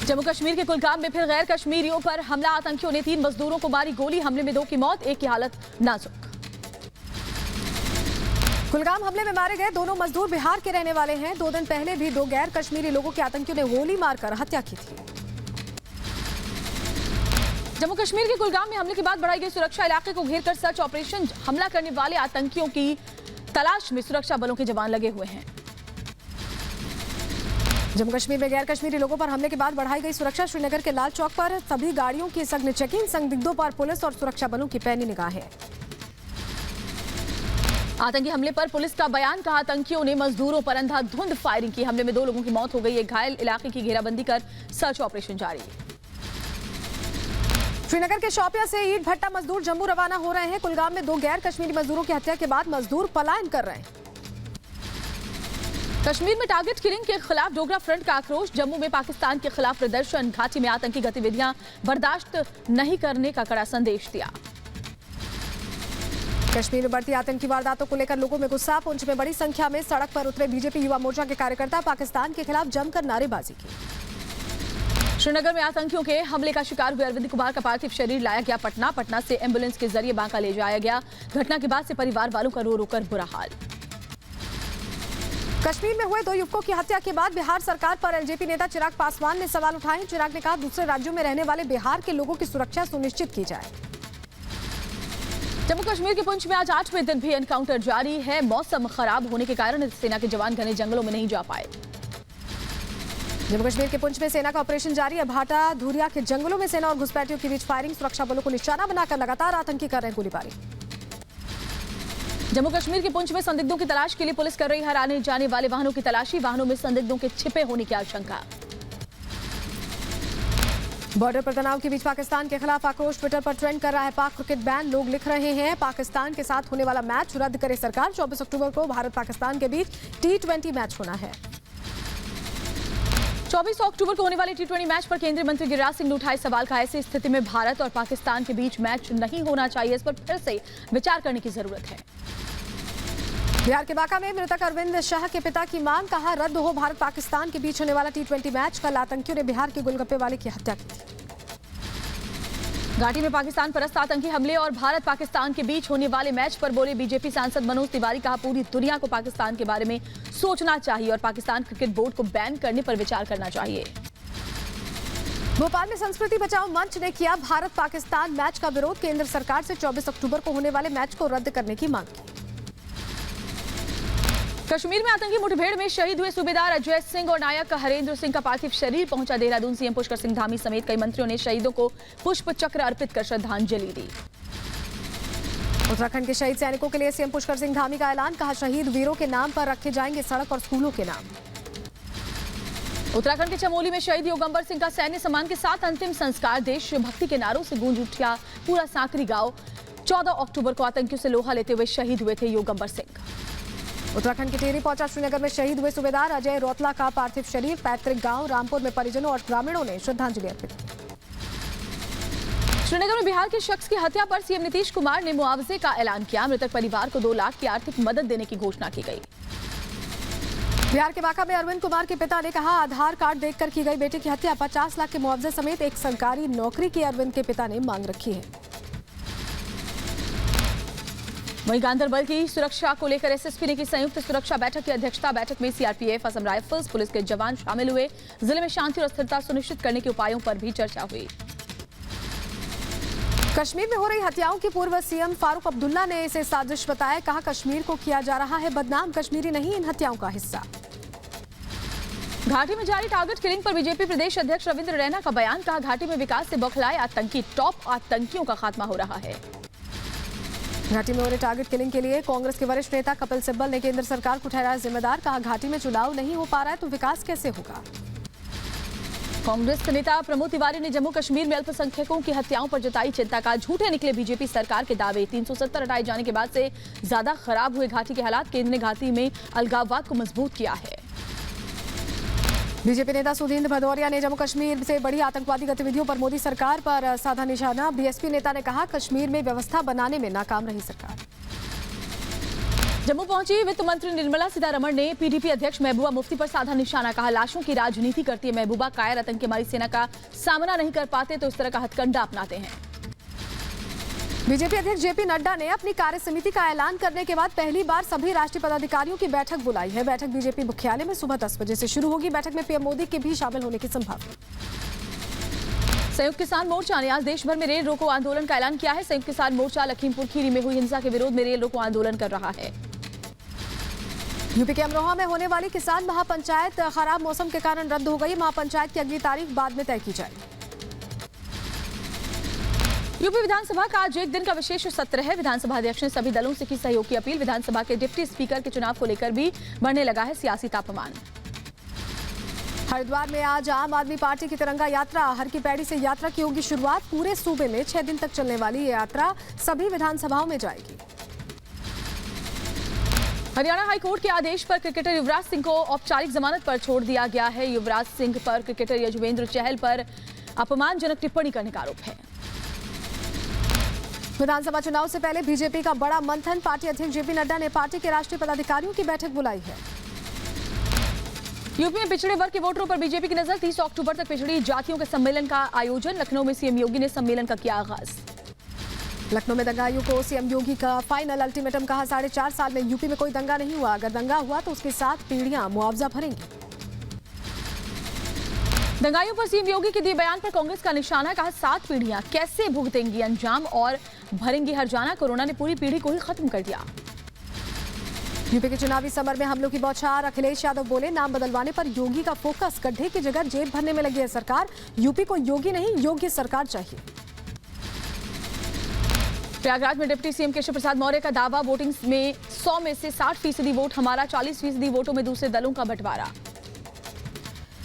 जम्मू कश्मीर के कुलगाम में फिर गैर कश्मीरियों पर हमला। आतंकियों ने 3 मजदूरों को मारी गोली। हमले में 2 की मौत, 1 की हालत नाजुक। कुलगाम हमले में मारे गए दोनों मजदूर बिहार के रहने वाले हैं। 2 दिन पहले भी 2 गैर कश्मीरी लोगों की आतंकियों ने गोली मारकर हत्या की थी। जम्मू कश्मीर के कुलगाम में हमले के बाद बढ़ाई गई सुरक्षा। इलाके को घेर कर सर्च ऑपरेशन। हमला करने वाले आतंकियों की तलाश में सुरक्षा बलों के जवान लगे हुए हैं। जम्मू कश्मीर में गैर कश्मीरी लोगों पर हमले के बाद बढ़ाई गई सुरक्षा। श्रीनगर के लाल चौक पर सभी गाड़ियों की सघन चेकिंग। संदिग्धों पर पुलिस और सुरक्षा बलों की पैनी निगाह है। आतंकी हमले पर पुलिस का बयान। कहा, आतंकियों ने मजदूरों पर अंधाधुंध फायरिंग की। हमले में 2 लोगों की मौत हो गई, 1 घायल। इलाके की घेराबंदी कर सर्च ऑपरेशन जारी। श्रीनगर के शौपिया से ईंट भट्टा मजदूर जम्मू रवाना हो रहे हैं। कुलगाम में 2 गैर कश्मीरी मजदूरों की हत्या के बाद मजदूर पलायन कर रहे हैं। कश्मीर में टारगेट किलिंग के खिलाफ डोगरा फ्रंट का आक्रोश। जम्मू में पाकिस्तान के खिलाफ प्रदर्शन। घाटी में आतंकी गतिविधियां बर्दाश्त नहीं करने का कड़ा संदेश दिया। कश्मीर में बढ़ती आतंकी वारदातों को लेकर लोगों में गुस्सा। पुंछ में बड़ी संख्या में सड़क पर उतरे बीजेपी युवा मोर्चा के कार्यकर्ता। पाकिस्तान के खिलाफ जमकर नारेबाजी की। श्रीनगर में आतंकियों के हमले का शिकार हुए अरविंद कुमार का पार्थिव शरीर लाया गया पटना। पटना से एम्बुलेंस के जरिए बांका ले जाया गया। घटना के बाद से परिवार वालों का रो रो कर बुरा हाल। कश्मीर में हुए 2 युवकों की हत्या के बाद बिहार सरकार पर एलजेपी नेता चिराग पासवान ने सवाल उठाए। चिराग ने कहा, दूसरे राज्यों में रहने वाले बिहार के लोगों की सुरक्षा सुनिश्चित की जाए। जम्मू कश्मीर के पुंछ में आज 8वें दिन भी एनकाउंटर जारी है। मौसम खराब होने के कारण सेना के जवान घने जंगलों में नहीं जा पाए। जम्मू कश्मीर के पुंछ में सेना का ऑपरेशन जारी है। भाटा धुरिया के जंगलों में सेना और घुसपैठियों के बीच फायरिंग। सुरक्षा बलों को निशाना बनाकर लगातार आतंकी कर रहे हैं गोलीबारी। जम्मू कश्मीर के पुंछ में संदिग्धों की तलाश के लिए पुलिस कर रही है आने जाने वाले वाहनों की तलाशी। वाहनों में संदिग्धों के छिपे होने की आशंका। बॉर्डर पर तनाव के बीच पाकिस्तान के खिलाफ आक्रोश ट्विटर पर ट्रेंड कर रहा है। पाक क्रिकेट बैन। लोग लिख रहे हैं, पाकिस्तान के साथ होने वाला मैच रद्द करे सरकार। 24 अक्टूबर को भारत पाकिस्तान के बीच T20 मैच होना है। 24 अक्टूबर को होने वाले T20 मैच पर केंद्रीय मंत्री गिरिराज सिंह ने उठाए सवाल। का ऐसी स्थिति में भारत और पाकिस्तान के बीच मैच नहीं होना चाहिए। इस पर फिर से विचार करने की जरूरत है। बिहार के बांका में मृतक अरविंद शाह के पिता की मांग। कहा, रद्द हो भारत पाकिस्तान के बीच होने वाला T20 मैच। कल आतंकियों ने बिहार के गोलगप्पे वाले की हत्या की थी। घाटी में पाकिस्तान परस्त आतंकी हमले और भारत पाकिस्तान के बीच होने वाले मैच पर बोले बीजेपी सांसद मनोज तिवारी। कहा, पूरी दुनिया को पाकिस्तान के बारे में सोचना चाहिए और पाकिस्तान क्रिकेट बोर्ड को बैन करने पर विचार करना चाहिए। भोपाल में संस्कृति बचाओ मंच ने किया भारत पाकिस्तान मैच का विरोध। केंद्र सरकार से 24 अक्टूबर को होने वाले मैच को रद्द करने की मांग की। कश्मीर में आतंकी मुठभेड़ में शहीद हुए सूबेदार अजय सिंह और नायक हरेंद्र सिंह का पार्थिव शरीर पहुंचा देहरादून। सीएम पुष्कर सिंह धामी समेत कई मंत्रियों ने शहीदों को पुष्प चक्र अर्पित कर श्रद्धांजलि दी। उत्तराखंड के शहीद सैनिकों के लिए सीएम पुष्कर सिंह धामी का ऐलान। कहा, शहीद वीरों के नाम पर रखे जाएंगे सड़क और स्कूलों के नाम। उत्तराखंड के चमोली में शहीद योगंबर सिंह का सैन्य सम्मान के साथ अंतिम संस्कार। देशभक्ति के नारों से गूंज उठा पूरा सांकरी गांव। 14 अक्टूबर को आतंकियों से लोहा लेते हुए शहीद हुए थे योगंबर सिंह। उत्तराखंड के टिहरी पहुंचा श्रीनगर में शहीद हुए सूबेदार अजय रौतला का पार्थिव शरीर। पैतृक गांव रामपुर में परिजनों और ग्रामीणों ने श्रद्धांजलि अर्पित की। श्रीनगर में बिहार के शख्स की हत्या पर सीएम नीतीश कुमार ने मुआवजे का ऐलान किया। मृतक परिवार को 2 लाख की आर्थिक मदद देने की घोषणा की गई। बिहार के बांका में अरविंद कुमार के पिता ने कहा, आधार कार्ड देखकर की गई बेटे की हत्या। 50 लाख के मुआवजे समेत एक सरकारी नौकरी की अरविंद के पिता ने मांग रखी है। वहीं गांधरबल की सुरक्षा को लेकर एसएसपी ने की संयुक्त सुरक्षा बैठक की अध्यक्षता। बैठक में सीआरपीएफ, असम राइफल्स, पुलिस के जवान शामिल हुए। जिले में शांति और स्थिरता सुनिश्चित करने के उपायों पर भी चर्चा हुई। कश्मीर में हो रही हत्याओं की पूर्व सीएम फारूक अब्दुल्ला ने इसे साजिश बताया। कहा, कश्मीर को किया जा रहा है बदनाम। कश्मीरी नहीं इन हत्याओं का हिस्सा। घाटी में जारी टारगेट किलिंग पर बीजेपी प्रदेश अध्यक्ष रविंद्र रैना का बयान। कहा, घाटी में विकास से बौखलाए आतंकी। टॉप आतंकियों का खात्मा हो रहा है। घाटी में हो रहे टारगेट किलिंग के लिए कांग्रेस के वरिष्ठ नेता कपिल सिब्बल ने केंद्र सरकार को ठहराया जिम्मेदार। कहा, घाटी में चुनाव नहीं हो पा रहा है तो विकास कैसे होगा। कांग्रेस के नेता प्रमोद तिवारी ने जम्मू कश्मीर में अल्पसंख्यकों की हत्याओं पर जताई चिंता। का झूठे निकले बीजेपी सरकार के दावे। 370 हटाए जाने के बाद से ज्यादा खराब हुए घाटी के हालात। केंद्र ने घाटी में अलगाववाद को मजबूत किया है। बीजेपी नेता सुधींद्र भदौरिया ने जम्मू कश्मीर से बड़ी आतंकवादी गतिविधियों पर मोदी सरकार पर साधा निशाना। बीएसपी नेता ने कहा, कश्मीर में व्यवस्था बनाने में नाकाम रही सरकार। जम्मू पहुंची वित्त मंत्री निर्मला सीतारमण ने पीडीपी अध्यक्ष महबूबा मुफ्ती पर साधा निशाना। कहा, लाशों की राजनीति करती है महबूबा, कायर आतंकी हमारी सेना का सामना नहीं कर पाते तो इस तरह का हथकंडा अपनाते हैं। बीजेपी अध्यक्ष जेपी नड्डा ने अपनी कार्य समिति का ऐलान करने के बाद पहली बार सभी राष्ट्रीय पदाधिकारियों की बैठक बुलाई है। बैठक बीजेपी मुख्यालय में सुबह 10 बजे से शुरू होगी। बैठक में पीएम मोदी के भी शामिल होने की संभावना। संयुक्त किसान मोर्चा ने आज देश भर में रेल रोको आंदोलन का ऐलान किया है। संयुक्त किसान मोर्चा लखीमपुर खीरी में हुई हिंसा के विरोध में रेल रोको आंदोलन कर रहा है। यूपी के अमरोहा में होने वाली किसान महापंचायत खराब मौसम के कारण रद्द हो गई। महापंचायत की अगली तारीख बाद में तय की जाएगी। यूपी विधानसभा का आज एक दिन का विशेष सत्र है। विधानसभा अध्यक्ष ने सभी दलों से की सहयोग की अपील। विधानसभा के डिप्टी स्पीकर के चुनाव को लेकर भी बढ़ने लगा है सियासी तापमान। हरिद्वार में आज आम आदमी पार्टी की तिरंगा यात्रा हर की पैड़ी से यात्रा की होगी शुरुआत। पूरे सूबे में 6 दिन तक चलने वाली ये यात्रा सभी विधानसभाओं में जाएगी। हरियाणा हाईकोर्ट के आदेश पर क्रिकेटर युवराज सिंह को औपचारिक जमानत पर छोड़ दिया गया है। युवराज सिंह पर क्रिकेटर यजुवेंद्र चहल पर अपमानजनक टिप्पणी करने का आरोप है। विधानसभा चुनाव से पहले बीजेपी का बड़ा मंथन। पार्टी अध्यक्ष जेपी नड्डा ने पार्टी के राष्ट्रीय पदाधिकारियों की बैठक बुलाई है। यूपी में पिछड़े वर्ग के वोटरों पर बीजेपी की नजर। 30 अक्टूबर तक पिछड़ी जातियों के सम्मेलन का आयोजन। लखनऊ में सीएम योगी ने सम्मेलन का किया आगाज। लखनऊ में दंगाइयों को सीएम योगी का फाइनल अल्टीमेटम। कहा, 4.5 साल में यूपी में कोई दंगा नहीं हुआ। अगर दंगा हुआ तो उसके साथ पीढ़ियां मुआवजा भरेंगी। दंगाइयों पर सीएम योगी के दिए बयान पर कांग्रेस का निशाना। कहा, 7 पीढ़ियां कैसे भुगतेंगी अंजाम और भरेंगी हर्जाना। कोरोना ने पूरी पीढ़ी को ही खत्म कर दिया। यूपी के चुनावी समर में हमलों की बौछार। अखिलेश यादव बोले, नाम बदलवाने पर योगी का फोकस। गड्ढे की जगह जेब भरने में लगी है सरकार। यूपी को योगी नहीं योग्य सरकार चाहिए। प्रयागराज में डिप्टी सीएम केशव प्रसाद मौर्य का दावा, वोटिंग में 100 में से 60% वोट हमारा। 40% वोटों में दूसरे दलों का बंटवारा।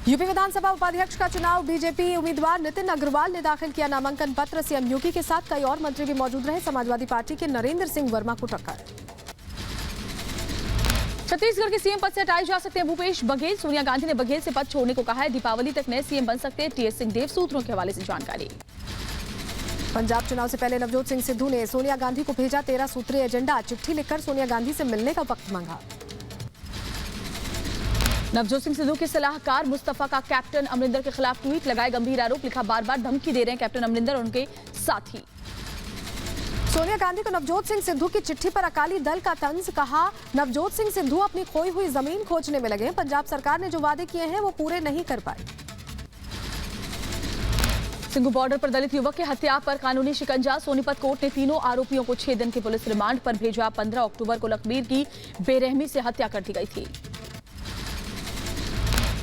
यूपी विधानसभा उपाध्यक्ष का चुनाव। बीजेपी उम्मीदवार नितिन अग्रवाल ने दाखिल किया नामांकन पत्र। सीएम योगी के साथ कई और मंत्री भी मौजूद रहे। समाजवादी पार्टी के नरेंद्र सिंह वर्मा को टक्कर। छत्तीसगढ़ के सीएम पद से हटाए जा सकते हैं भूपेश बघेल। सोनिया गांधी ने बघेल से पद छोड़ने को कहा है। दीपावली तक नए सीएम बन सकते हैं। टीएस सिंहदेव सूत्रों के हवाले से जानकारी। पंजाब चुनाव से पहले नवजोत सिंह सिद्धू ने सोनिया गांधी को भेजा 13 सूत्रीय एजेंडा। चिट्ठी लिखकर सोनिया गांधी से मिलने का वक्त मांगा। नवजोत सिंह सिद्धू के सलाहकार मुस्तफा का कैप्टन अमरिंदर के खिलाफ ट्वीट लगाए गंभीर आरोप। लिखा, बार बार धमकी दे रहे हैं कैप्टन अमरिंदर और उनके साथी। सोनिया गांधी को नवजोत सिंह सिद्धू की चिट्ठी पर अकाली दल का तंज। कहा, नवजोत सिंह सिद्धू अपनी खोई हुई जमीन खोजने में लगे। पंजाब सरकार ने जो वादे किए हैं वो पूरे नहीं कर पाई। सिंघू बॉर्डर पर दलित युवक की हत्या पर कानूनी शिकंजा। सोनीपत कोर्ट ने तीनों आरोपियों को 6 दिन के पुलिस रिमांड पर भेजा। 15 अक्टूबर को लखबीर की बेरहमी से हत्या कर दी गई थी।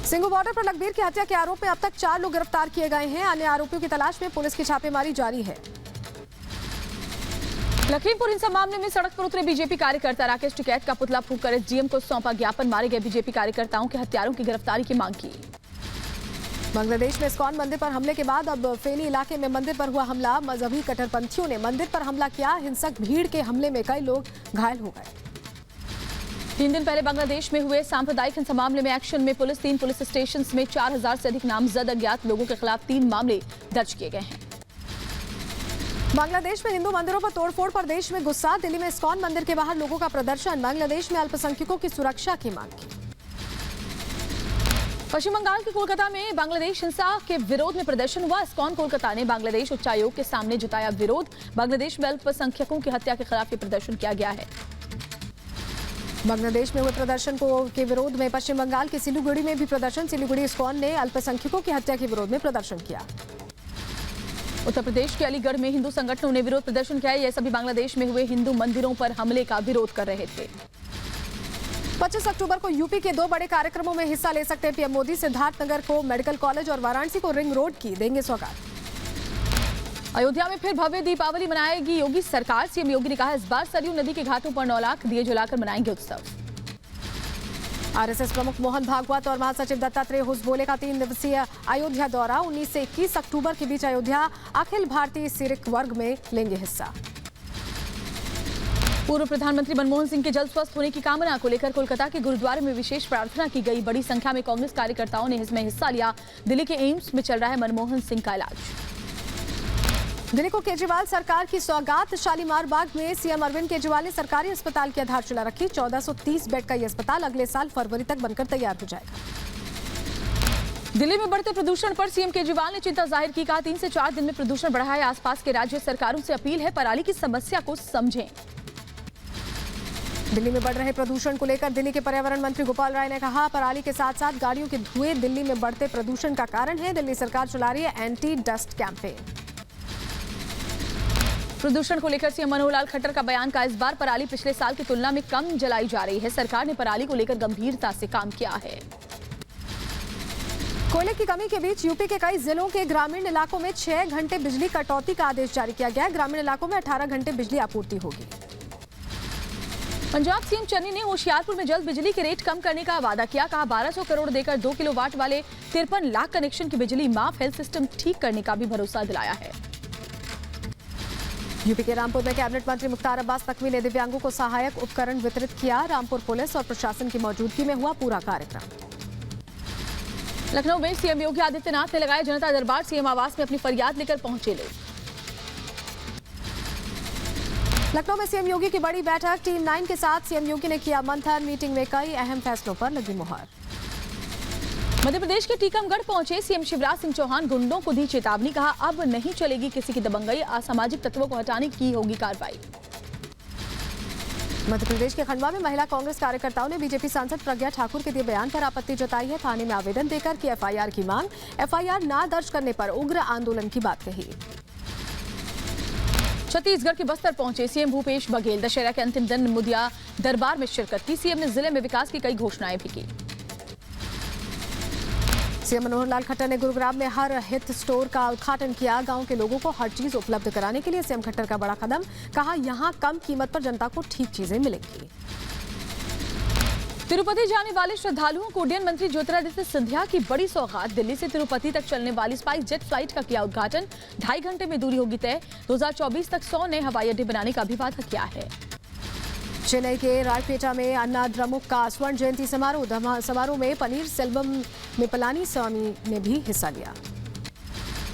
सिंघू बॉर्डर पर लखबीर की हत्या के आरोप में अब तक 4 लोग गिरफ्तार किए गए हैं। अन्य आरोपियों की तलाश में पुलिस की छापेमारी जारी है। लखीमपुर हिंसा मामले में सड़क पर उतरे बीजेपी कार्यकर्ता। राकेश टिकैत का पुतला फूंककर एसडीएम को सौंपा ज्ञापन। मारे गए बीजेपी कार्यकर्ताओं के हत्यारों की गिरफ्तारी की मांग की। बांग्लादेश में इस्कॉन मंदिर पर हमले के बाद अब फेनी इलाके में मंदिर पर हुआ हमला। मजहबी कट्टरपंथियों ने मंदिर पर हमला किया। हिंसक भीड़ के हमले में कई लोग घायल हो गए। 3 दिन पहले बांग्लादेश में हुए सांप्रदायिक हिंसा मामले में एक्शन में पुलिस। 3 पुलिस स्टेशन में 4000 से अधिक नामजद अज्ञात लोगों के खिलाफ 3 मामले दर्ज किए गए हैं। बांग्लादेश में हिंदू मंदिरों पर तोड़फोड़ पर देश में गुस्सा। दिल्ली में इस्कॉन मंदिर के बाहर लोगों का प्रदर्शन। बांग्लादेश में अल्पसंख्यकों की सुरक्षा की मांग की। पश्चिम बंगाल के कोलकाता में बांग्लादेश हिंसा के विरोध में प्रदर्शन हुआ। इस्कॉन कोलकाता ने बांग्लादेश उच्चायोग के सामने जताया विरोध। बांग्लादेश में अल्पसंख्यकों की हत्या के खिलाफ प्रदर्शन किया गया है। बांग्लादेश में हुए प्रदर्शन के विरोध में पश्चिम बंगाल के सिलीगुड़ी में भी प्रदर्शन। सिलीगुड़ी इस्कॉन ने अल्पसंख्यकों की हत्या के विरोध में प्रदर्शन किया। उत्तर प्रदेश के अलीगढ़ में हिंदू संगठनों ने विरोध प्रदर्शन किया। यह सभी बांग्लादेश में हुए हिंदू मंदिरों पर हमले का विरोध कर रहे थे। 25 अक्टूबर को यूपी के 2 बड़े कार्यक्रमों में हिस्सा ले सकते हैं पीएम मोदी। सिद्धार्थनगर को मेडिकल कॉलेज और वाराणसी को रिंग रोड की देंगे सौगात। अयोध्या में फिर भव्य दीपावली मनाएगी योगी सरकार। सीएम योगी ने कहा, इस बार सरयू नदी के घाटों पर 9 लाख दिए जलाकर मनाएंगे उत्सव। आरएसएस प्रमुख मोहन भागवत और महासचिव दत्तात्रेय होसबोले का 3 दिवसीय अयोध्या दौरा। 19 से 21 अक्टूबर के बीच अयोध्या अखिल भारतीय सिख वर्ग में लेंगे हिस्सा। पूर्व प्रधानमंत्री मनमोहन सिंह के जल्द स्वस्थ होने की कामना को लेकर कोलकाता के गुरुद्वारे में विशेष प्रार्थना की गई। बड़ी संख्या में कांग्रेस कार्यकर्ताओं ने इसमें हिस्सा लिया। दिल्ली के एम्स में चल रहा है मनमोहन सिंह का इलाज। दिल्ली को केजरीवाल सरकार की सौगात। शालीमार बाग में सीएम अरविंद केजरीवाल ने सरकारी अस्पताल की आधारशिला रखी। 1430 बेड का यह अस्पताल अगले साल फरवरी तक बनकर तैयार हो जाएगा। दिल्ली में बढ़ते प्रदूषण पर सीएम केजरीवाल ने चिंता जाहिर की। कहा 3 से 4 दिन में प्रदूषण बढ़ा है। आसपास के राज्य सरकारों से अपील है, पराली की समस्या को समझें। दिल्ली में बढ़ रहे प्रदूषण को लेकर दिल्ली के पर्यावरण मंत्री गोपाल राय ने कहा, पराली के साथ साथ गाड़ियों के धुएं दिल्ली में बढ़ते प्रदूषण का कारण है। दिल्ली सरकार चला रही है एंटी डस्ट कैंपेन। प्रदूषण को लेकर सीएम मनोहर लाल खट्टर का बयान। का इस बार पराली पिछले साल की तुलना में कम जलाई जा रही है। सरकार ने पराली को लेकर गंभीरता से काम किया है। कोयले की कमी के बीच यूपी के कई जिलों के ग्रामीण इलाकों में 6 घंटे बिजली कटौती का आदेश जारी किया गया है। ग्रामीण इलाकों में 18 घंटे बिजली आपूर्ति होगी। पंजाब सीएम चन्नी ने होशियारपुर में जल्द बिजली के रेट कम करने का वादा किया। कहा 1200 करोड़ देकर 2 किलोवाट वाले 53 लाख कनेक्शन की बिजली माफ। हेल्थ सिस्टम ठीक करने का भी भरोसा दिलाया है। यूपी के रामपुर में कैबिनेट मंत्री मुख्तार अब्बास नकवी ने दिव्यांगों को सहायक उपकरण वितरित किया। रामपुर पुलिस और प्रशासन की मौजूदगी में हुआ पूरा कार्यक्रम। लखनऊ में सीएम योगी आदित्यनाथ ने लगाया जनता दरबार। सीएम आवास में अपनी फरियाद लेकर पहुंचे लोग। लखनऊ में सीएम योगी की बड़ी बैठक। टीम 9 के साथ सीएम योगी ने किया मंथन। मीटिंग में कई अहम फैसलों पर लगी मुहर। मध्य प्रदेश के टीकमगढ़ पहुंचे सीएम शिवराज सिंह चौहान। गुंडों को दी चेतावनी। कहा अब नहीं चलेगी किसी की दबंगई। असामाजिक तत्वों को हटाने की होगी कार्रवाई। मध्य प्रदेश के खंडवा में महिला कांग्रेस कार्यकर्ताओं ने बीजेपी सांसद प्रज्ञा ठाकुर के दिए बयान पर आपत्ति जताई है। थाने में आवेदन देकर की एफआईआर की मांग। एफआईआर ना दर्ज करने पर उग्र आंदोलन की बात कही। छत्तीसगढ़ के बस्तर पहुंचे सीएम भूपेश बघेल। दशहरा के अंतिम दिन मुदिया दरबार में शिरकत की। सीएम ने जिले में विकास की कई घोषणाएं भी की। सीएम मनोहर लाल खट्टर ने गुरुग्राम में हर हित स्टोर का उद्घाटन किया। गांव के लोगों को हर चीज उपलब्ध कराने के लिए सीएम खट्टर का बड़ा कदम। कहा यहां कम कीमत पर जनता को ठीक चीजें मिलेंगी। तिरुपति जाने वाले श्रद्धालुओं को उड्डयन मंत्री ज्योतिरादित्य सिंधिया की बड़ी सौगात। दिल्ली से तिरुपति तक चलने वाली स्पाइस जेट फ्लाइट का किया उद्घाटन। 2.5 घंटे में दूरी होगी तय। 2024 तक 100 नए हवाई अड्डे बनाने का भी वादा किया है। चेन्नई के रायपेटा में अन्ना द्रमुक का स्वर्ण जयंती समारोह। समारोह में पनीर सेल्वम में पलानीस्वामी ने भी हिस्सा लिया।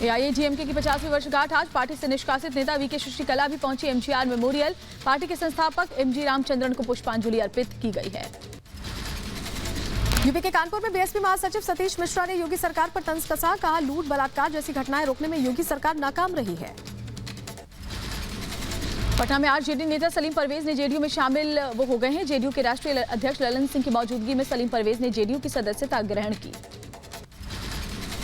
एआईएडीएमके की 50वीं वर्षगांठ आज। पार्टी से निष्कासित नेता वीके शशिकला भी पहुंची एमजीआर मेमोरियल। पार्टी के संस्थापक एमजी रामचंद्रन को पुष्पांजलि अर्पित की गई है। यूपी के कानपुर में बीएसपी महासचिव सतीश मिश्रा ने योगी सरकार पर तंज कसा। कहा लूट बलात्कार जैसी घटनाएं रोकने में योगी सरकार नाकाम रही है। पटना में आज जेडीयू नेता सलीम परवेज ने जेडीयू में शामिल हो गए हैं। जेडीयू के राष्ट्रीय अध्यक्ष ललन सिंह की मौजूदगी में सलीम परवेज ने जेडीयू की सदस्यता ग्रहण की।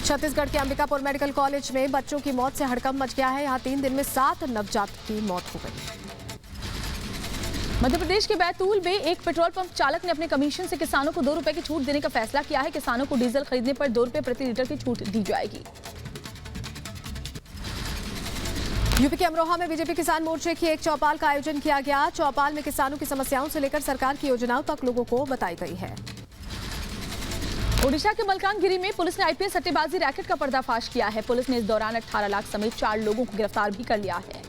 छत्तीसगढ़ के अंबिकापुर मेडिकल कॉलेज में बच्चों की मौत से हड़कंप मच गया है। यहां 3 दिन में 7 नवजात की मौत हो गई। मध्य प्रदेश के बैतूल में एक पेट्रोल पंप चालक ने अपने कमीशन से किसानों को 2 रुपए की छूट देने का फैसला किया है। किसानों को डीजल खरीदने पर 2 रुपए प्रति लीटर की छूट दी जाएगी। यूपी के अमरोहा में बीजेपी किसान मोर्चे की एक चौपाल का आयोजन किया गया। चौपाल में किसानों की समस्याओं से लेकर सरकार की योजनाओं तक लोगों को बताई गई है। ओडिशा के मलकानगिरी में पुलिस ने आईपीएस सट्टेबाजी रैकेट का पर्दाफाश किया है। पुलिस ने इस दौरान 18 लाख समेत 4 लोगों को गिरफ्तार भी कर लिया है।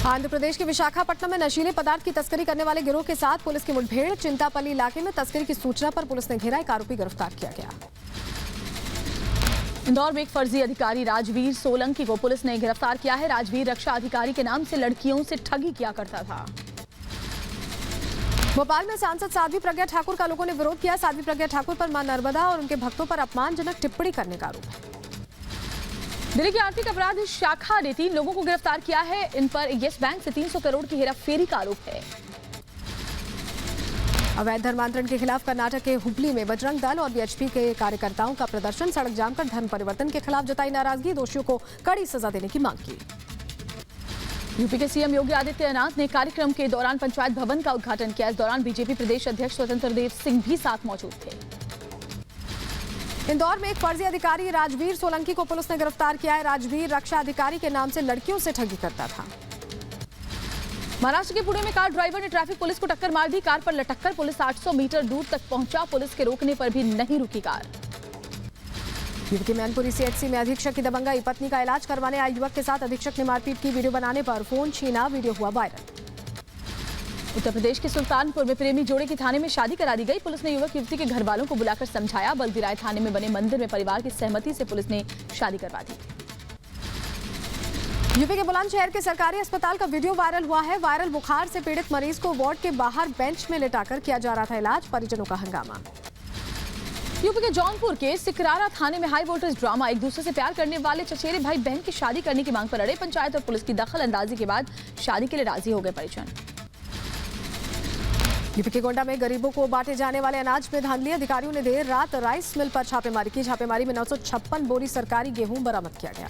आंध्र प्रदेश के विशाखापट्टनम में नशीले पदार्थ की तस्करी करने वाले गिरोह के साथ पुलिस की मुठभेड़। चिंतापल्ली इलाके में तस्करी की सूचना पर पुलिस ने घेरा। एक आरोपी गिरफ्तार किया गया। इंदौर में एक फर्जी अधिकारी राजवीर सोलंकी को पुलिस ने गिरफ्तार किया है। राजवीर रक्षा अधिकारी के नाम से लड़कियों से ठगी किया करता था। भोपाल में सांसद साध्वी प्रज्ञा ठाकुर का लोगों ने विरोध किया। साध्वी प्रज्ञा ठाकुर पर मां नर्मदा और उनके भक्तों पर अपमानजनक टिप्पणी करने का आरोप है। दिल्ली की आर्थिक अपराध शाखा ने 3 लोगों को गिरफ्तार किया है। इन पर येस बैंक से 300 करोड़ की हेराफेरी का आरोप है। अवैध धर्मांतरण के खिलाफ कर्नाटक के हुबली में बजरंग दल और बीएचपी के कार्यकर्ताओं का प्रदर्शन। सड़क जाम कर धर्म परिवर्तन के खिलाफ जताई नाराजगी। दोषियों को कड़ी सजा देने की मांग की। यूपी के सीएम योगी आदित्यनाथ ने कार्यक्रम के दौरान पंचायत भवन का उद्घाटन किया। इस दौरान बीजेपी प्रदेश अध्यक्ष स्वतंत्र देव सिंह भी साथ मौजूद थे। इंदौर में एक फर्जी अधिकारी राजवीर सोलंकी को पुलिस ने गिरफ्तार किया है। राजवीर रक्षा अधिकारी के नाम से लड़कियों से ठगी करता था। महाराष्ट्र के पुणे में कार ड्राइवर ने ट्रैफिक पुलिस को टक्कर मार दी। कार पर लटककर पुलिस 800 मीटर दूर तक पहुंचा। पुलिस के रोकने पर भी नहीं रुकी कार। यूपी के मैनपुरी सीएचसी में अधीक्षक की दबंगाई। पत्नी का इलाज करवाने आए युवक के साथ अधीक्षक ने मारपीट की। वीडियो बनाने पर फोन छीना। वीडियो हुआ वायरल। उत्तर प्रदेश के सुल्तानपुर में प्रेमी जोड़े की थाने में शादी करा दी गई। पुलिस ने युवक युवती के घर वालों को बुलाकर समझाया। बल्दीराय थाने में बने मंदिर में परिवार की सहमति से पुलिस ने शादी करवा दी। यूपी के बुलंदशहर के सरकारी अस्पताल का वीडियो वायरल हुआ है। वायरल बुखार से पीड़ित मरीज को वार्ड के बाहर बेंच में लेटाकर किया जा रहा था इलाज, परिजनों का हंगामा। यूपी के जौनपुर के सिकरारा थाने में हाई वोल्टेज ड्रामा। एक दूसरे से प्यार करने वाले चचेरे भाई बहन की शादी करने की मांग पर अड़े। पंचायत और पुलिस की दखल अंदाजी के बाद शादी के लिए राजी हो गए परिजन। यूपी के गोंडा में गरीबों को बांटे जाने वाले अनाज में धांधली। अधिकारियों ने देर रात राइस मिल पर छापेमारी की। छापेमारी में 956 बोरी सरकारी गेहूं बरामद किया गया।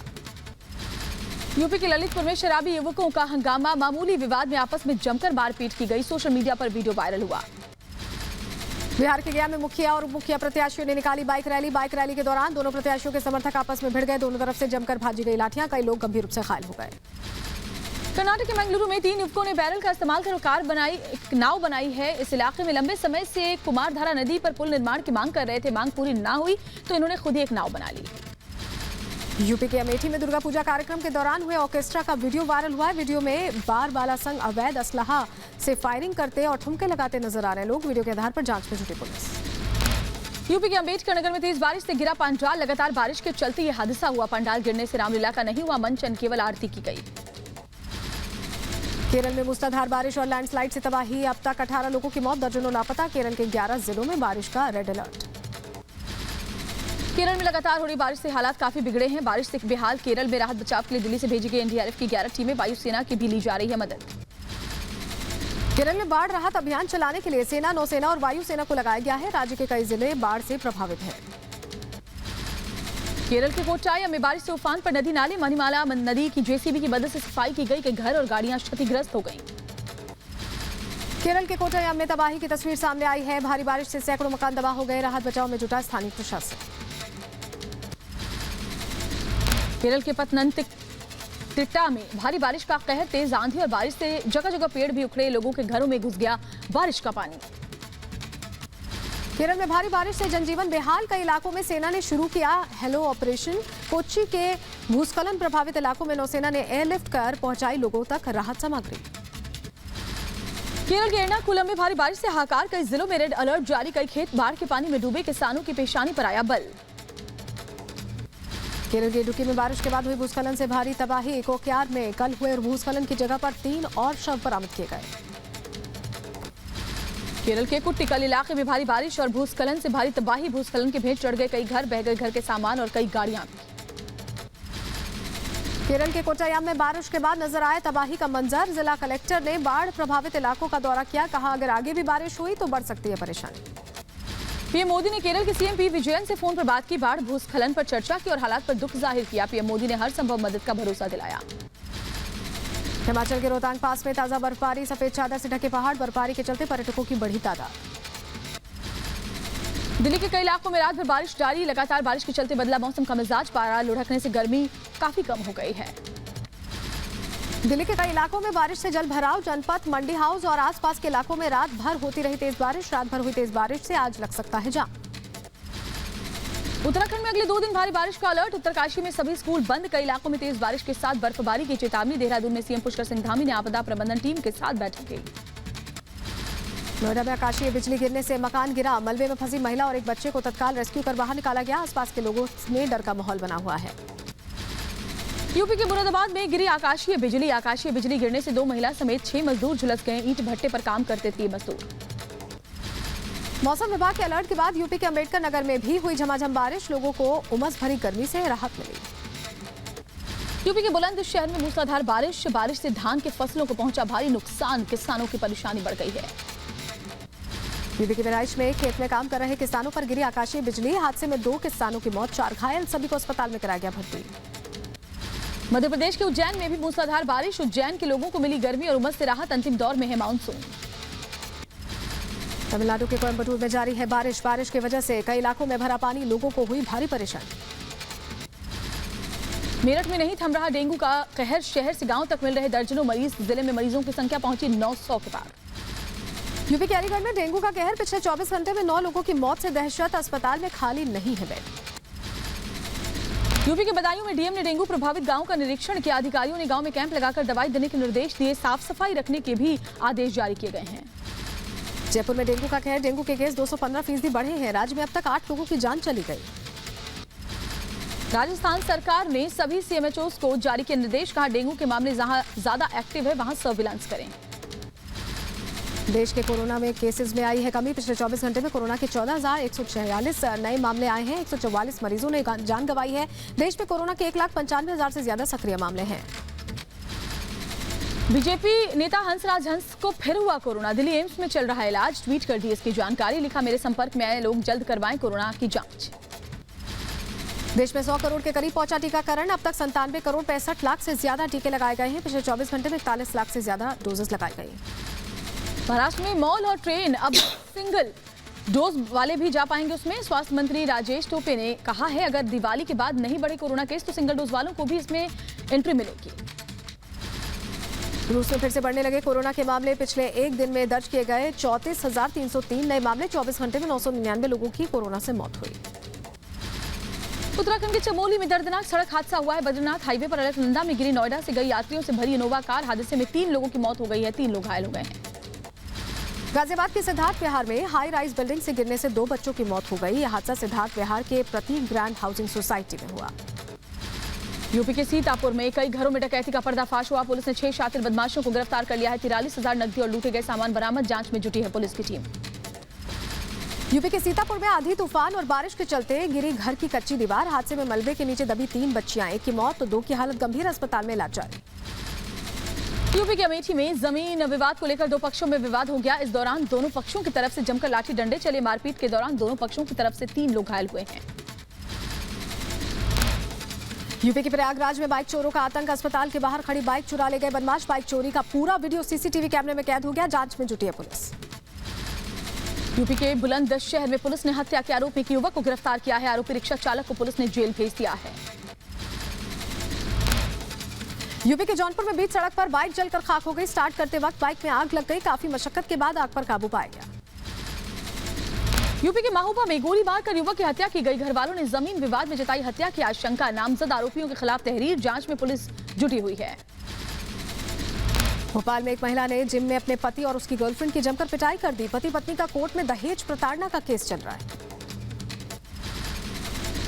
यूपी के ललितपुर में शराबी युवकों का हंगामा। मामूली विवाद में आपस में जमकर मारपीट की गई। सोशल मीडिया पर वीडियो वायरल हुआ। बिहार के गया में मुखिया और उप मुखिया प्रत्याशियों ने निकाली बाइक रैली। बाइक रैली के दौरान दोनों प्रत्याशियों के समर्थक आपस में भिड़ गए। दोनों तरफ से जमकर भाजी गई लाठियां। कई लोग गंभीर रूप से घायल हो गए। कर्नाटक के मंगलुरु में 3 युवकों ने बैरल का इस्तेमाल कर एक नाव बनाई है। इस इलाके में लंबे समय से कुमारधारा नदी पर पुल निर्माण की मांग कर रहे थे। मांग पूरी ना हुई तो इन्होंने खुद ही एक नाव बना ली। यूपी के अमेठी में दुर्गा पूजा कार्यक्रम के दौरान हुए ऑर्केस्ट्रा का वीडियो वायरल हुआ है। वीडियो में बार बाला संघ अवैध असलहा से फायरिंग करते और ठुमके लगाते नजर आ रहे लोग। वीडियो के आधार पर जांच में जुटी पुलिस। यूपी के अम्बेडकर नगर में तेज बारिश से गिरा पंडाल। लगातार बारिश के चलते ये हादसा हुआ। पंडाल गिरने से रामलीला का नहीं हुआ मंचन, केवल आरती की गई। केरल में मूसलाधार बारिश और लैंडस्लाइड से तबाही। अब तक 18 लोगों की मौत, दर्जनों लापता। केरल के 11 जिलों में बारिश का रेड अलर्ट। केरल में लगातार हो रही बारिश से हालात काफी बिगड़े हैं। बारिश से बेहाल केरल में राहत बचाव के लिए दिल्ली से भेजी गई एनडीआरएफ की 11 टीमें। वायुसेना की भी ली जा रही है मदद। केरल में बाढ़ राहत अभियान चलाने के लिए सेना, नौसेना और वायुसेना को लगाया गया है। राज्य के कई जिले बाढ़ से प्रभावित हैं। केरल के कोट्टायम में बारिश से उफान पर नदी नाले। मणिमाला नदी की जेसीबी की मदद से सफाई की गई। कई घर और गाड़ियां क्षतिग्रस्त हो गईं। केरल के कोट्टायम में तबाही की तस्वीर सामने आई है। भारी बारिश से सैकड़ों मकान तबाह हो गए। राहत बचाव में जुटा स्थानीय प्रशासन। केरल के पतनमतिट्टा में भारी बारिश का कहर। तेज आंधी और बारिश से जगह जगह पेड़ भी उखड़े। लोगों के घरों में घुस गया बारिश का पानी। केरल में भारी बारिश से जनजीवन बेहाल। कई इलाकों में सेना ने शुरू किया हेलो ऑपरेशन। कोच्चि के भूस्खलन प्रभावित इलाकों में नौसेना ने एयरलिफ्ट कर पहुंचाई लोगों तक राहत सामग्री। केरल के एर्नाकुलम में भारी बारिश से हाहाकार। कई जिलों में रेड अलर्ट जारी। कई खेत बाढ़ के पानी में डूबे। किसानों की पेशानी पर आया बल। केरल के इडुक्की में बारिश के बाद हुई भूस्खलन से भारी तबाही। कोक्यार में कल हुए भूस्खलन की जगह पर 3 और शव बरामद किए गए। केरल के कुट्टिकल इलाके में भारी बारिश और भूस्खलन से भारी तबाही। भूस्खलन के भेंट चढ़ गए कई घर, बह गए घर के सामान और कई गाड़ियां। केरल के कोट्टायम में बारिश के बाद नजर आए तबाही का मंजर। जिला कलेक्टर ने बाढ़ प्रभावित इलाकों का दौरा किया। कहा अगर आगे भी बारिश हुई तो बढ़ सकती है परेशानी। पीएम मोदी ने केरल के सीएम पी विजयन से फोन पर बात की। बाढ़ भूस्खलन पर चर्चा की और हालात पर दुख जाहिर किया। पीएम मोदी ने हर संभव मदद का भरोसा दिलाया। हिमाचल के रोहतांग पास में ताजा बर्फबारी। सफेद चादर से ढके पहाड़। बर्फबारी के चलते पर्यटकों की बढ़ी तादाद। दिल्ली के कई इलाकों में रात भर बारिश जारी। लगातार बारिश के चलते बदला मौसम का मिजाज। पारा लुढ़कने से गर्मी काफी कम हो गई है। दिल्ली के कई इलाकों में बारिश से जल भराव। जनपथ, मंडी हाउस और आसपास के इलाकों में रात भर होती रही तेज बारिश। रात भर हुई तेज बारिश से आज लग सकता है जाम। उत्तराखंड में अगले 2 दिन भारी बारिश का अलर्ट। उत्तरकाशी में सभी स्कूल बंद। कई इलाकों में तेज बारिश के साथ बर्फबारी की चेतावनी। देहरादून में सीएम पुष्कर सिंह धामी ने आपदा प्रबंधन टीम के साथ बैठक की। नोएडा में आकाशीय बिजली गिरने से मकान गिरा। मलबे में फंसी महिला और एक बच्चे को तत्काल रेस्क्यू कर बाहर निकाला गया। आसपास के लोगों में डर का माहौल बना हुआ है। यूपी के मुरादाबाद में गिरी आकाशीय बिजली। आकाशीय बिजली गिरने से 2 महिला समेत 6 मजदूर झुलस गए। ईंट भट्टे पर काम करते थे मजदूर। मौसम विभाग के अलर्ट के बाद यूपी के अम्बेडकर नगर में भी हुई झमाझम बारिश। लोगों को उमस भरी गर्मी से राहत मिली। यूपी के बुलंदशहर में मूसलाधार बारिश। बारिश से धान के फसलों को पहुंचा भारी नुकसान। किसानों की परेशानी बढ़ गई है। यूपी के बहराइच में खेत में काम कर रहे किसानों पर गिरी आकाशीय बिजली। हादसे में 2 किसानों की मौत, 4 घायल। सभी को अस्पताल में कराया गया भर्ती। मध्य प्रदेश के उज्जैन में भी मूसलाधार बारिश। उज्जैन के लोगों को मिली गर्मी और उमस से राहत। अंतिम दौर में है मानसून। तमिलनाडु के कोयम्बटूर में जारी है बारिश। बारिश की वजह से कई इलाकों में भरा पानी। लोगों को हुई भारी परेशानी। मेरठ में नहीं थम रहा डेंगू का कहर। शहर से गांव तक मिल रहे दर्जनों मरीज। जिले में मरीजों की संख्या पहुंची 900 के पार। यूपी के अलीगढ़ में डेंगू का कहर। पिछले 24 घंटे में 9 लोगों की मौत से दहशत। अस्पताल में खाली नहीं है बेड। यूपी के बदायूं में डीएम ने डेंगू प्रभावित गांव का निरीक्षण किया। अधिकारियों ने गांव में कैंप लगाकर दवाई देने के निर्देश दिए। साफ सफाई रखने के भी आदेश जारी किए गए हैं। जयपुर में डेंगू का कहर। डेंगू के केस 215% बढ़े हैं। राज्य में अब तक 8 लोगों की जान चली गई। राजस्थान सरकार ने सभी सीएमएचओस को जारी किया निर्देश, कहा डेंगू के मामले जहां ज्यादा एक्टिव है वहां सर्विलांस करें। देश के कोरोना में केसेस में आई है कमी। पिछले 24 घंटे में कोरोना के 14,146 नए मामले आए हैं। 144 मरीजों ने जान गंवाई है। देश में कोरोना के 1,95,000 से ज्यादा सक्रिय मामले हैं। बीजेपी नेता हंसराज हंस को फिर हुआ कोरोना। दिल्ली एम्स में चल रहा है इलाज। ट्वीट कर दी इसकी जानकारी, लिखा मेरे संपर्क में आए लोग जल्द करवाएं कोरोना की जांच। देश में 100 करोड़ के करीब पहुंचा टीकाकरण। अब तक 97 करोड़ 65 लाख से ज्यादा टीके लगाए गए हैं। पिछले 24 घंटे में 41 लाख से ज्यादा डोजेस लगाई गई। महाराष्ट्र में मॉल और ट्रेन अब सिंगल डोज वाले भी जा पाएंगे उसमें। स्वास्थ्य मंत्री राजेश टोपे ने कहा है अगर दिवाली के बाद नहीं बढ़े कोरोना केस तो सिंगल डोज वालों को भी इसमें एंट्री मिलेगी। रूस में फिर से बढ़ने लगे कोरोना के मामले। पिछले एक दिन में दर्ज किए गए 34,303 नए मामले। 24 घंटे में 999 लोगों की कोरोना से मौत हुई। उत्तराखंड के चमोली में दर्दनाक सड़क हादसा हुआ है। बद्रीनाथ हाईवे पर अलकनंदा में गिरी नोएडा से गई यात्रियों से भरी इनोवा कार। हादसे में 3 लोगों की मौत हो गई है, 3 लोग घायल हो गए हैं। गाजियाबाद के सिद्धार्थ विहार में हाई राइज बिल्डिंग से गिरने से 2 बच्चों की मौत हो गई। यह हादसा सिद्धार्थ विहार के प्रतीक ग्रैंड हाउसिंग सोसाइटी में हुआ। यूपी के सीतापुर में कई घरों में डकैती का पर्दाफाश हुआ। पुलिस ने 6 शातिर बदमाशों को गिरफ्तार कर लिया है। 43,000 नकदी और लूटे गए सामान बरामद। जांच में जुटी है पुलिस की टीम। यूपी के सीतापुर में आंधी तूफान और बारिश के चलते गिरी घर की कच्ची दीवार। हादसे में मलबे के नीचे दबी 3 बच्चियां, एक की मौत तो 2 की हालत गंभीर, अस्पताल में इलाज जारी। यूपी के अमेठी में जमीन विवाद को लेकर 2 पक्षों में विवाद हो गया। इस दौरान दोनों पक्षों की तरफ से जमकर लाठी डंडे चले। मारपीट के दौरान दोनों पक्षों की तरफ से 3 लोग घायल हुए हैं। यूपी के प्रयागराज में बाइक चोरों का आतंक। अस्पताल के बाहर खड़ी बाइक चुरा ले गए बदमाश। बाइक चोरी का पूरा वीडियो सीसीटीवी कैमरे में कैद हो गया। जांच में जुटी है पुलिस। यूपी के बुलंदशहर में पुलिस ने हत्या के आरोप में एक युवक को गिरफ्तार किया है। आरोपी रिक्शा चालक को पुलिस ने जेल भेज दिया है। यूपी के जौनपुर में बीच सड़क पर बाइक जलकर खाक हो गई। स्टार्ट करते वक्त बाइक में आग लग गई। काफी मशक्कत के बाद आग पर काबू पाया गया। यूपी के माहौबा में गोली मारकर युवक की हत्या की गई। घर वालों ने जमीन विवाद में जताई हत्या की आशंका। नामजद आरोपियों के खिलाफ तहरीर। जांच में पुलिस जुटी हुई है। भोपाल में एक महिला ने जिम में अपने पति और उसकी गर्लफ्रेंड की जमकर पिटाई कर दी। पति पत्नी का कोर्ट में दहेज प्रताड़ना का केस चल रहा है।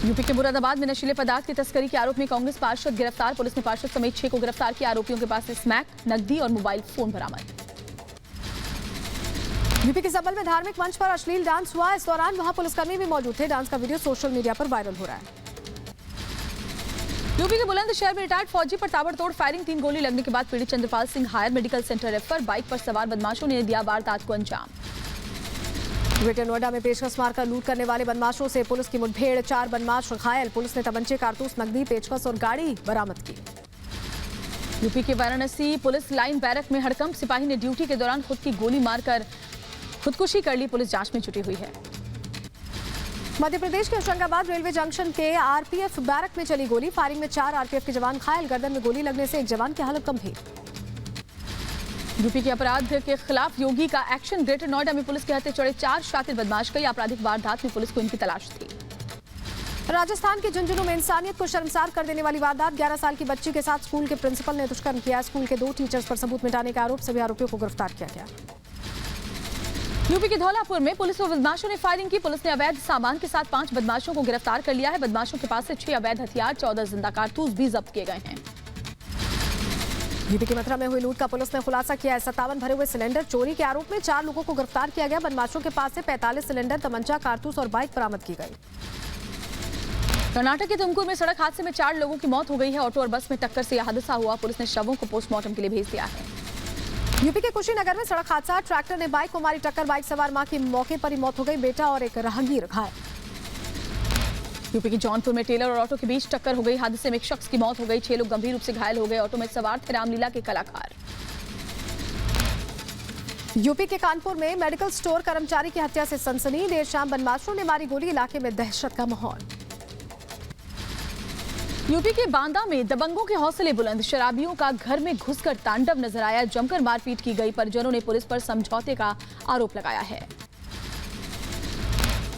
यूपी के मुरादाबाद में नशीले पदार्थ की तस्करी के आरोप में कांग्रेस पार्षद गिरफ्तार। पुलिस ने पार्षद समेत 6 को गिरफ्तार किया। आरोपियों के पास से स्मैक, नकदी और मोबाइल फोन बरामद। यूपी के सबल में धार्मिक मंच पर अश्लील डांस हुआ। इस दौरान वहां पुलिसकर्मी भी मौजूद थे। डांस का वीडियो सोशल मीडिया पर वायरल हो रहा है। यूपी के बुलंदशहर में रिटायर्ड फौजी पर ताबड़तोड़ फायरिंग। 3 गोली लगने के बाद पीड़ित Chandrapal Singh higher medical centre refer. Bike पर सवार बदमाशों ने दिया वारदात को अंजाम। ग्रेटर नोएडा में पेचकस मारकर लूट करने वाले बदमाशों से पुलिस की मुठभेड़। 4 बदमाश घायल। पुलिस ने तमंचे, कारतूस, नकदी, पेचकस और गाड़ी बरामद की। यूपी के वाराणसी पुलिस लाइन बैरक में हड़कंप सिपाही ने ड्यूटी के दौरान खुद की गोली मारकर खुदकुशी कर ली। पुलिस जांच में जुटी हुई है। मध्य प्रदेश के होशंगाबाद रेलवे जंक्शन के आरपीएफ बैरक में चली गोली। फायरिंग में 4 आरपीएफ के जवान घायल। गर्दन में गोली लगने से एक जवान की हालत गंभीर। यूपी के अपराध के खिलाफ योगी का एक्शन। ग्रेटर नोएडा में पुलिस के हत्थे चढ़े 4 शातिर बदमाश। कई आपराधिक वारदात में पुलिस को इनकी तलाश थी। राजस्थान के झुंझुनू में इंसानियत को शर्मसार कर देने वाली वारदात। 11 साल की बच्ची के साथ स्कूल के प्रिंसिपल ने दुष्कर्म किया। स्कूल के 2 टीचर्स पर सबूत मिटाने का आरोप। सभी आरोपियों को गिरफ्तार किया गया। यूपी के धौलापुर में पुलिस और बदमाशों ने फायरिंग की। पुलिस ने अवैध सामान के साथ 5 बदमाशों को गिरफ्तार कर लिया है। बदमाशों के पास से 6 अवैध हथियार, 14 जिंदा कारतूस भी जब्त किए गए हैं। यूपी के मथुरा में हुई लूट का पुलिस ने खुलासा किया है। 57 भरे हुए सिलेंडर चोरी के आरोप में 4 लोगों को गिरफ्तार किया गया। बदमाशों के पास से 45 सिलेंडर, तमंचा, कारतूस और बाइक बरामद की गई। कर्नाटक के तुमकुर में सड़क हादसे में 4 लोगों की मौत हो गई है। ऑटो और बस में टक्कर से यह हादसा हुआ। पुलिस ने शवों को पोस्टमार्टम के लिए भेज दिया है। यूपी के कुशीनगर में सड़क हादसा। ट्रैक्टर ने बाइक को मारी टक्कर। बाइक सवार मां की मौके पर ही मौत हो गई। बेटा और एक राहगीर घायल। यूपी के जौनपुर में टेलर और ऑटो के बीच टक्कर हो गई। हादसे में एक शख्स की मौत हो गई। 6 लोग गंभीर रूप से घायल हो गए। ऑटो में सवार थे रामलीला के कलाकार। यूपी के कानपुर में मेडिकल स्टोर कर्मचारी की हत्या से सनसनी। देर शाम बदमाशों ने मारी गोली। इलाके में दहशत का माहौल। यूपी के बांदा में दबंगों के हौसले बुलंद। शराबियों का घर में घुसकर तांडव नजर आया। जमकर मारपीट की गई। परिजनों ने पुलिस पर समझौते का आरोप लगाया है।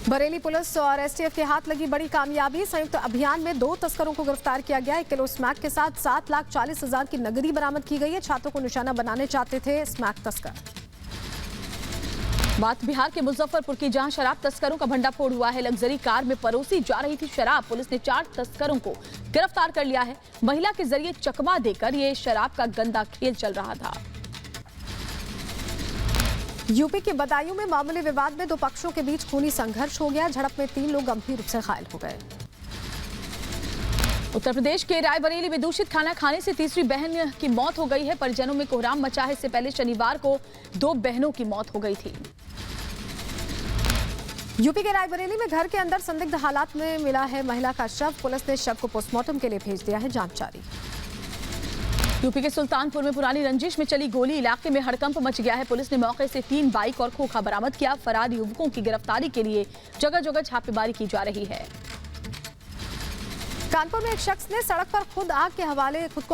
बरेली पुलिस और एसटीएफ के हाथ लगी बड़ी कामयाबी। संयुक्त अभियान में 2 तस्करों को गिरफ्तार किया गया। 1 किलो स्मैक के साथ 7,40,000 की नकदी बरामद की गई है। छात्रों को निशाना बनाने चाहते थे स्मैक तस्कर। बात बिहार के मुजफ्फरपुर की, जहां शराब तस्करों का भंडाफोड़ हुआ है। लग्जरी कार में परोसी जा रही थी शराब। पुलिस ने 4 तस्करों को गिरफ्तार कर लिया है। महिला के जरिए चकमा देकर ये शराब का गंदा खेल चल रहा था। यूपी के बदायूं में मामूली विवाद में 2 पक्षों के बीच खूनी संघर्ष हो गया। झड़प में 3 लोग गंभीर रूप से घायल हो गए। उत्तर प्रदेश के रायबरेली में दूषित खाना खाने से तीसरी बहन की मौत हो गई है। परिजनों में कोहराम मचा है। इससे पहले शनिवार को 2 बहनों की मौत हो गई थी। यूपी के रायबरेली में घर के अंदर संदिग्ध हालात में मिला है महिला का शव। पुलिस ने शव को पोस्टमार्टम के लिए भेज दिया है। जांच जारी। यूपी के सुल्तानपुर में पुरानी रंजिश में चली गोली, इलाके में हड़कंप मच गया है। पुलिस ने मौके से 3 बाइक और खोखा बरामद किया। फरार युवकों की गिरफ्तारी के लिए जगह जगह छापेमारी की जा रही है। कानपुर में एक शख्स ने सड़क पर खुद को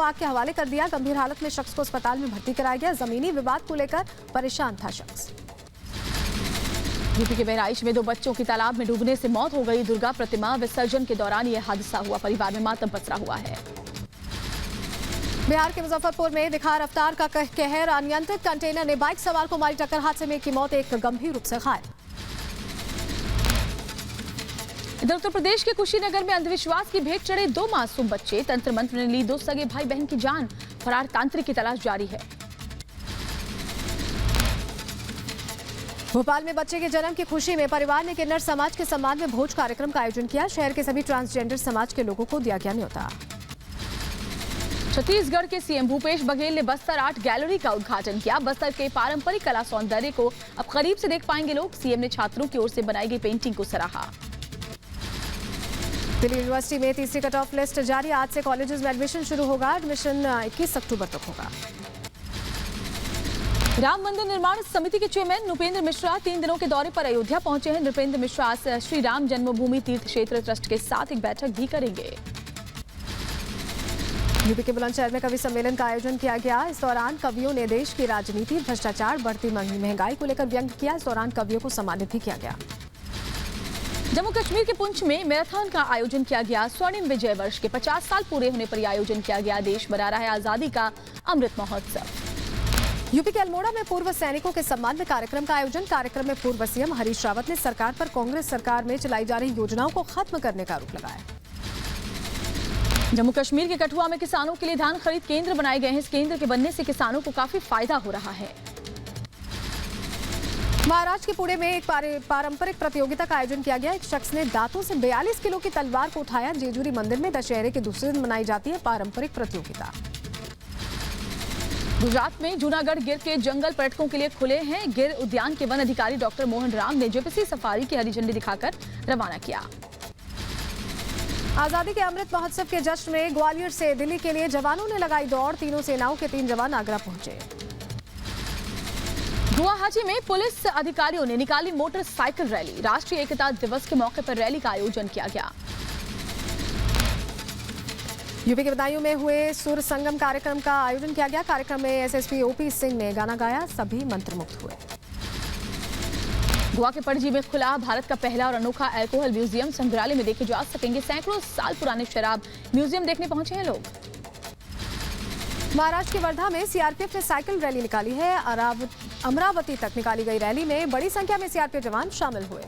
आग के हवाले कर दिया। गंभीर हालत में शख्स को अस्पताल में भर्ती कराया गया। जमीनी विवाद को लेकर परेशान था शख्स। यूपी के बहराइच में 2 बच्चों की तालाब में डूबने से मौत हो गई। दुर्गा प्रतिमा विसर्जन के दौरान यह हादसा हुआ। परिवार में मातम पसरा हुआ है। बिहार के मुजफ्फरपुर में दिखा रफ्तार का कहर। अनियंत्रित कंटेनर ने बाइक सवार को मारी टक्कर। हादसे में एक की मौत, एक गंभीर रूप से घायल। इधर उत्तर प्रदेश के कुशीनगर में अंधविश्वास की भेंट चढ़े 2 मासूम बच्चे। तंत्र मंत्र ने ली 2 सगे भाई बहन की जान। फरार तांत्रिक की तलाश जारी है। भोपाल में बच्चे के जन्म की खुशी में परिवार ने किन्नर समाज के सम्मान में भोज कार्यक्रम का आयोजन किया। शहर के सभी ट्रांसजेंडर समाज के लोगों को दिया गया न्योता। छत्तीसगढ़ के सीएम भूपेश बघेल ने बस्तर आर्ट गैलरी का उद्घाटन किया। बस्तर के पारंपरिक कला सौंदर्य को अब करीब से देख पाएंगे लोग। सीएम ने छात्रों की ओर से बनाई गई पेंटिंग को सराहा। दिल्ली यूनिवर्सिटी में तीसरी कट ऑफ लिस्ट जारी। आज से कॉलेजेस में एडमिशन शुरू होगा। एडमिशन 21 अक्टूबर तक होगा। राम मंदिर निर्माण समिति के चेयरमैन नृपेंद्र मिश्रा 3 दिनों के दौरे पर अयोध्या पहुंचे हैं। नृपेंद्र मिश्रा आज श्री राम जन्मभूमि तीर्थ क्षेत्र ट्रस्ट के साथ एक बैठक भी करेंगे। यूपी के बुलंदशहर में कवि सम्मेलन का आयोजन किया गया। इस दौरान कवियों ने देश की राजनीति, भ्रष्टाचार, बढ़ती महंगाई को लेकर व्यंग किया। इस दौरान कवियों को सम्मानित भी किया गया। जम्मू कश्मीर के पुंछ में मैराथन का आयोजन किया गया। स्वर्णिम विजय वर्ष के 50 साल पूरे होने पर यह आयोजन किया गया। देश मना रहा है आजादी का अमृत महोत्सव। यूपी के अल्मोड़ा में पूर्व सैनिकों के सम्मान में कार्यक्रम का आयोजन। कार्यक्रम में पूर्व सीएम हरीश रावत ने सरकार पर कांग्रेस सरकार में चलाई जा रही योजनाओं को खत्म करने का आरोप लगाया। जम्मू कश्मीर के कठुआ में किसानों के लिए धान खरीद केंद्र बनाए गए हैं। इस केंद्र के बनने से किसानों को काफी फायदा हो रहा है। महाराष्ट्र के पुणे में एक पारंपरिक प्रतियोगिता का आयोजन किया गया। एक शख्स ने दांतों से 42 किलो की तलवार को उठाया। जेजूरी मंदिर में दशहरे के दूसरे दिन मनाई जाती है पारंपरिक प्रतियोगिता। गुजरात में जूनागढ़ गिर के जंगल पर्यटकों के लिए खुले हैं। गिर उद्यान के वन अधिकारी डॉक्टर मोहन राम ने जेपीसी सफारी की हरी झंडी दिखाकर रवाना किया। आजादी के अमृत महोत्सव के जश्न में ग्वालियर से दिल्ली के लिए जवानों ने लगाई दौड़। तीनों सेनाओं के 3 जवान आगरा पहुंचे। गुवाहाटी में पुलिस अधिकारियों ने निकाली मोटरसाइकिल रैली। राष्ट्रीय एकता दिवस के मौके पर रैली का आयोजन किया गया। यूपी के बदायूं में हुए सुर संगम कार्यक्रम का आयोजन किया गया। कार्यक्रम में एसएसपी ओपी सिंह ने गाना गाया। सभी मंत्रमुग्ध हुए। गोवा के पणजी में खुला भारत का पहला और अनोखा अल्कोहल म्यूजियम। संग्रहालय में देखे जा सकेंगे सैकड़ों साल पुराने शराब। म्यूजियम देखने पहुंचे हैं लोग। महाराष्ट्र के वर्धा में सीआरपीएफ ने साइकिल रैली निकाली है। अमरावती तक निकाली गई रैली में बड़ी संख्या में सीआरपीएफ जवान शामिल हुए।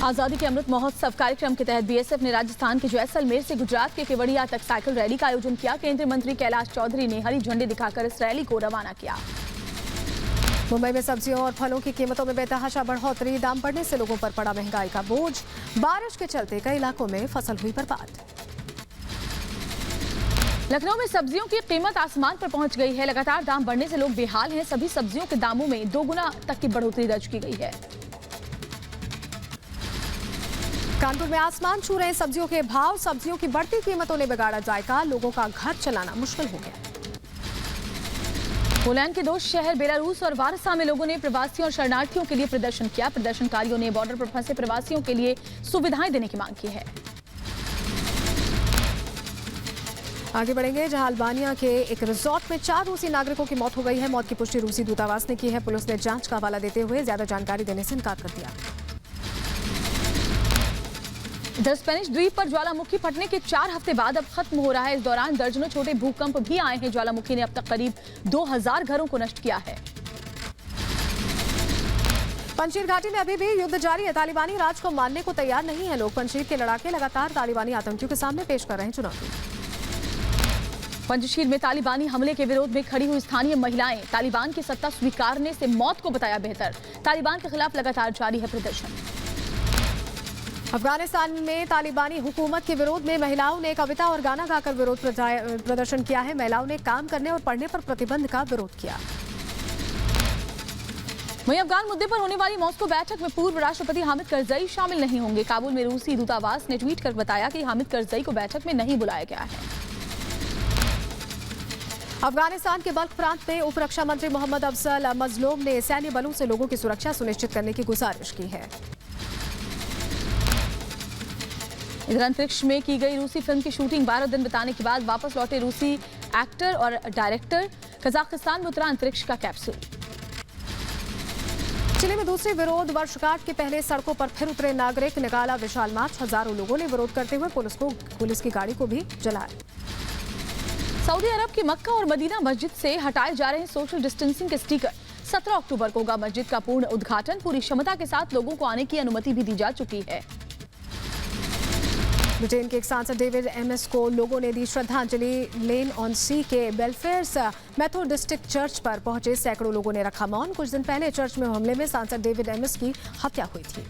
आजादी के अमृत महोत्सव कार्यक्रम के तहत बीएसएफ ने राजस्थान के जैसलमेर से गुजरात के केवड़िया तक साइकिल रैली का आयोजन किया। केंद्रीय मंत्री कैलाश चौधरी ने हरी झंडी दिखाकर इस रैली को रवाना किया। मुंबई में सब्जियों और फलों की कीमतों में बेतहाशा बढ़ोतरी। दाम बढ़ने से लोगों पर पड़ा महंगाई का बोझ। बारिश के चलते कई इलाकों में फसल हुई बर्बाद। लखनऊ में सब्जियों की कीमत आसमान पर पहुंच गई है। लगातार दाम बढ़ने से लोग बेहाल हैं। सभी सब्जियों के दामों में 2 गुना तक की बढ़ोतरी दर्ज की गई है। कानपुर में आसमान छू रहे सब्जियों के भाव। सब्जियों की बढ़ती कीमतों ने बिगाड़ा जायका। लोगों का घर चलाना मुश्किल हो गया। पोलैंड के 2 शहर बेलारूस और वारसा में लोगों ने प्रवासियों और शरणार्थियों के लिए प्रदर्शन किया। प्रदर्शनकारियों ने बॉर्डर पर फंसे प्रवासियों के लिए सुविधाएं देने की मांग की है। आगे बढ़ेंगे जहां अल्बानिया के एक रिजॉर्ट में 4 रूसी नागरिकों की मौत हो गई है। मौत की पुष्टि रूसी दूतावास ने की है। पुलिस ने जांच का हवाला देते हुए ज्यादा जानकारी देने से इनकार कर दिया। इधर स्पेनिश द्वीप पर ज्वालामुखी फटने के 4 हफ्ते बाद अब खत्म हो रहा है। इस दौरान दर्जनों छोटे भूकंप भी आए हैं। ज्वालामुखी ने अब तक करीब 2000 घरों को नष्ट किया है। पंजशीर घाटी में अभी भी युद्ध जारी है। तालिबानी राज को मानने को तैयार नहीं है लोग। पंजशीर के लड़ाके लगातार तालिबानी आतंकियों के सामने पेश कर रहे हैं चुनौती। पंजशीर में तालिबानी हमले के विरोध में खड़ी हुई स्थानीय महिलाएं तालिबान की सत्ता स्वीकारने से मौत को बताया बेहतर। तालिबान के खिलाफ लगातार जारी है प्रदर्शन। अफगानिस्तान में तालिबानी हुकूमत के विरोध में महिलाओं ने कविता और गाना गाकर विरोध प्रदर्शन किया है। महिलाओं ने काम करने और पढ़ने पर प्रतिबंध का विरोध किया। वहीं अफगान मुद्दे पर होने वाली मॉस्को बैठक में पूर्व राष्ट्रपति हामिद करजई शामिल नहीं होंगे। काबुल में रूसी दूतावास ने ट्वीट कर बताया कि हामिद करजई को बैठक में नहीं बुलाया गया है। अफगानिस्तान के बल्ख प्रांत में उप रक्षा मंत्री मोहम्मद अफजल मजलूम ने सैन्य बलों से लोगों की सुरक्षा सुनिश्चित करने की गुजारिश की है। इधर अंतरिक्ष में की गई रूसी फिल्म की शूटिंग 12 दिन बिताने के बाद वापस लौटे रूसी एक्टर और डायरेक्टर। कजाकिस्तान में उतरा अंतरिक्ष का कैप्सूल। चिली में दूसरी विरोध वर्षगांठ के पहले सड़कों पर फिर उतरे नागरिक। निकाला विशाल मार्च। हजारों लोगों ने विरोध करते हुए पुलिस की गाड़ी को भी जलाया। सऊदी अरब की मक्का और मदीना मस्जिद से हटाए जा रहे हैं सोशल डिस्टेंसिंग के स्टिकर। 17 अक्टूबर को होगा मस्जिद का पूर्ण उद्घाटन। पूरी क्षमता के साथ लोगों को आने की अनुमति भी दी जा चुकी है। ब्रिटेन के एक सांसद डेविड एमएस को लोगों ने दी श्रद्धांजलि। लेन ऑन सी के बेलफेयर्स मेथोडिस्टिक चर्च पर पहुंचे सैकड़ों लोगों ने रखा मौन। कुछ दिन पहले चर्च में हमले में सांसद डेविड एमएस की हत्या हुई थी।